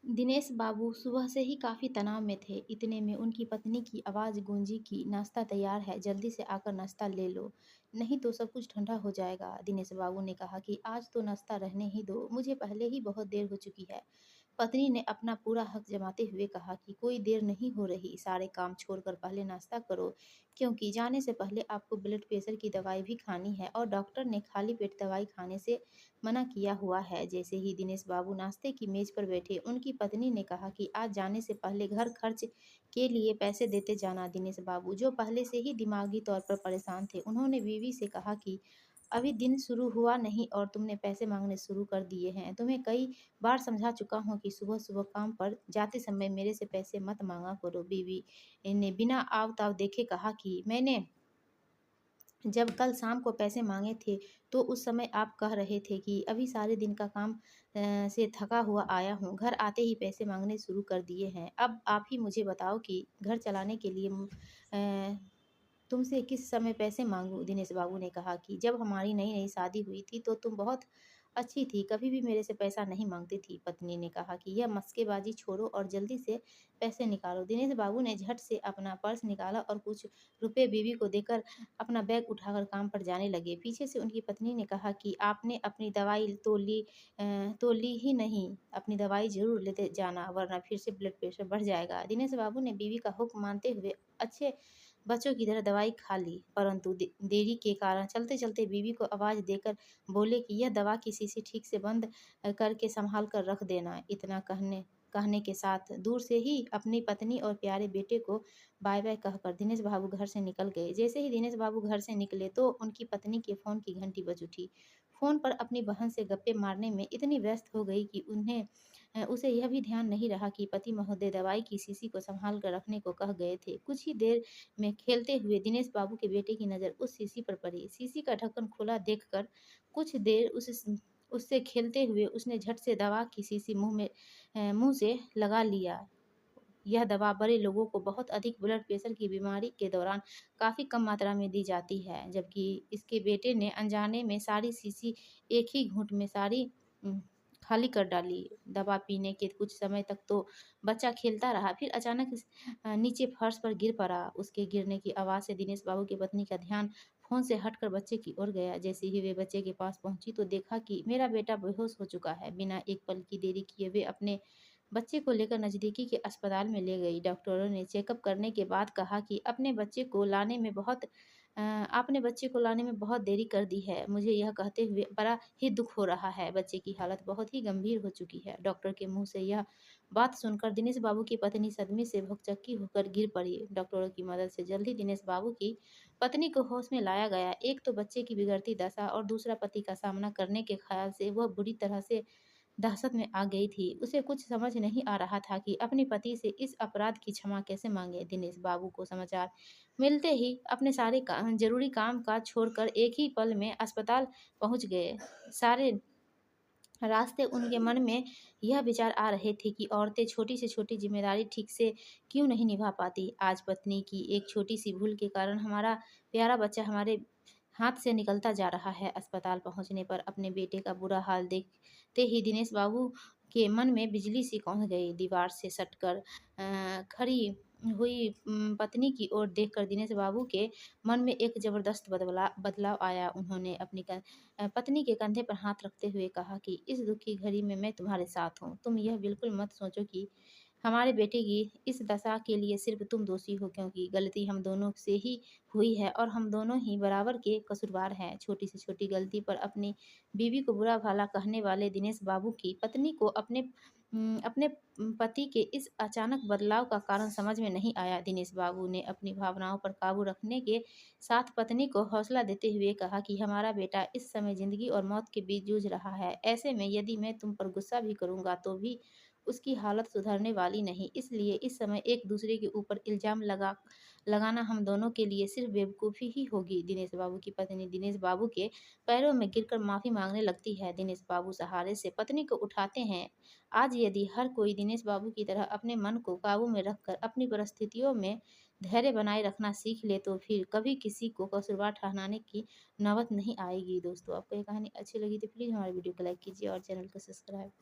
दिनेश बाबू सुबह से ही काफ़ी तनाव में थे। इतने में उनकी पत्नी की आवाज़ गूंजी कि नाश्ता तैयार है, जल्दी से आकर नाश्ता ले लो, नहीं तो सब कुछ ठंडा हो जाएगा। दिनेश बाबू ने कहा कि आज तो नाश्ता रहने ही दो, मुझे पहले ही बहुत देर हो चुकी है। पत्नी ने अपना पूरा हक जमाते हुए कहा कि कोई देर नहीं हो रही, सारे काम छोड़कर पहले नाश्ता करो, क्योंकि जाने से पहले आपको ब्लड प्रेशर की दवाई भी खानी है और डॉक्टर ने खाली पेट दवाई खाने से मना किया हुआ है। जैसे ही दिनेश बाबू नाश्ते की मेज पर बैठे, उनकी पत्नी ने कहा कि आज जाने से पहले घर खर्च के लिए पैसे देते जाना। दिनेश बाबू, जो पहले से ही दिमागी तौर पर परेशान थे, उन्होंने बीवी से कहा कि अभी दिन शुरू हुआ नहीं और तुमने पैसे मांगने शुरू कर दिए हैं। तुम्हें कई बार समझा चुका हूँ कि सुबह सुबह काम पर जाते समय मेरे से पैसे मत मांगा करो। बीवी ने बिना आव ताव देखे कहा कि मैंने जब कल शाम को पैसे माँगे थे, तो उस समय आप कह रहे थे कि अभी सारे दिन का काम से थका हुआ आया हूँ, घर आते ही पैसे माँगने शुरू कर दिए हैं। अब आप ही मुझे बताओ कि घर चलाने के लिए तुमसे किस समय पैसे माँगूँ? दिनेश बाबू ने कहा कि जब हमारी नई-नई शादी हुई थी तो तुम बहुत अच्छी थी, कभी भी मेरे से पैसा नहीं माँगती थी। पत्नी ने कहा कि यह मस्केबाज़ी छोड़ो और जल्दी से पैसे निकालो। दिनेश बाबू ने झट से अपना पर्स निकाला और कुछ रुपए बीवी को देकर अपना बैग उठाकर काम पर जाने लगे। पीछे से उनकी पत्नी ने कहा कि आपने अपनी दवाई तो ली ही नहीं, अपनी दवाई ज़रूर लेते जाना वरना फिर से ब्लड प्रेशर बढ़ जाएगा। दिनेश बाबू ने बीवी का हुक्म मानते हुए अच्छे बच्चों की तरह दवाई खा ली, परंतु देरी के कारण चलते-चलते बीवी को आवाज़ देकर बोले कि यह दवा की शीशी ठीक से बंद करके सँभाल कर रख देना। इतना कहने के साथ दूर से ही अपनी पत्नी और प्यारे बेटे को बाय-बाय कहकर दिनेश बाबू घर से निकल गए। जैसे ही दिनेश बाबू घर से निकले तो उनकी पत्नी के फ़ोन की घंटी बज उठी। फ़ोन पर अपनी बहन से गप्पे मारने में इतनी व्यस्त हो गई कि उसे यह भी ध्यान नहीं रहा कि पति महोदय दवाई की शीशी को सँभाल कर रखने को कह गए थे। कुछ ही देर में खेलते हुए दिनेश बाबू के बेटे की नज़र उस शीशी पर पड़ी। शीशी का ढक्कन खुला देखकर कुछ देर उससे खेलते हुए उसने झट से दवा की शीशी मुँह से लगा लिया। यह दवा बड़े लोगों को बहुत अधिक ब्लड प्रेशर की बीमारी के दौरान काफ़ी कम मात्रा में दी जाती है, जबकि इसके बेटे ने अनजाने में सारी शीशी एक ही घूँट में खाली कर डाली। दवा पीने के कुछ समय तक तो बच्चा खेलता रहा, फिर अचानक नीचे फर्श पर गिर पड़ा। उसके गिरने की आवाज़ से दिनेश बाबू की पत्नी का ध्यान फ़ोन से हटकर बच्चे की ओर गया। जैसे ही वे बच्चे के पास पहुँची तो देखा कि मेरा बेटा बेहोश हो चुका है। बिना एक पल की देरी किए वे अपने बच्चे को लेकर नज़दीकी के अस्पताल में ले गई। डॉक्टरों ने चेकअप करने के बाद कहा कि आपने बच्चे को लाने में बहुत देरी कर दी है। मुझे यह कहते हुए बड़ा ही दुःख हो रहा है। बच्चे की हालत बहुत ही गंभीर हो चुकी है। डॉक्टर के मुँह से यह बात सुनकर दिनेश बाबू की पत्नी सदमे से भुकचक्की होकर गिर पड़ी। डॉक्टरों की मदद से जल्द ही दिनेश बाबू की पत्नी को होश में लाया गया। एक तो बच्चे की बिगड़ती दशा और दूसरा पति का सामना करने के ख़्याल से वह बुरी तरह से दहशत में आ गई थी। उसे कुछ समझ नहीं आ रहा था कि अपने पति से इस अपराध की क्षमा कैसे माँगे। दिनेश बाबू को समाचार मिलते ही अपने सारे ज़रूरी काम-काज छोड़कर एक ही पल में अस्पताल पहुँच गए। सारे रास्ते उनके मन में यह विचार आ रहे थे कि औरतें छोटी से छोटी ज़िम्मेदारी ठीक से क्यों नहीं निभा पाती। आज पत्नी की एक छोटी-सी भूल के कारण हमारा प्यारा बच्चा हमारे हाथ से निकलता जा रहा है। अस्पताल पहुँचने पर अपने बेटे का बुरा हाल देखते ही दिनेश बाबू के मन में बिजली सी कौंध गई। दीवार से सटकर खड़ी हुई पत्नी की ओर देखकर दिनेश बाबू के मन में एक ज़बरदस्त बदलाव आया। उन्होंने अपनी पत्नी के कंधे पर हाथ रखते हुए कहा कि इस दुःख की घड़ी में मैं तुम्हारे साथ हूँ। तुम यह बिल्कुल मत सोचो कि हमारे बेटे की इस दशा के लिए सिर्फ़ तुम दोषी हो, क्योंकि गलती हम दोनों से ही हुई है और हम दोनों ही बराबर के कसूरवार हैं। छोटी से छोटी गलती पर अपनी बीवी को बुरा-भला कहने वाले दिनेश बाबू की पत्नी को अपने पति के इस अचानक बदलाव का कारण समझ में नहीं आया। दिनेश बाबू ने अपनी भावनाओं पर काबू रखने के साथ पत्नी को हौसला देते हुए कहा कि हमारा बेटा इस समय ज़िंदगी और मौत के बीच जूझ रहा है। ऐसे में यदि मैं तुम पर गुस्सा भी करूँगा तो भी उसकी हालत सुधरने वाली नहीं। इसलिए इस समय एक-दूसरे के ऊपर इल्ज़ाम लगाना हम दोनों के लिए सिर्फ़ बेवकूफ़ी ही होगी। दिनेश बाबू की पत्नी दिनेश बाबू के पैरों में गिरकर माफ़ी माँगने लगती है। दिनेश बाबू सहारे से पत्नी को उठाते हैं। आज यदि हर कोई दिनेश बाबू की तरह अपने मन को काबू में रखकर अपनी परिस्थितियों में धैर्य बनाए रखना सीख ले तो फिर कभी किसी को कसूरवार ठहराने की नौबत नहीं आएगी। दोस्तों, आपको ये कहानी अच्छी लगी तो प्लीज़ हमारे वीडियो को लाइक कीजिए और चैनल को सब्सक्राइब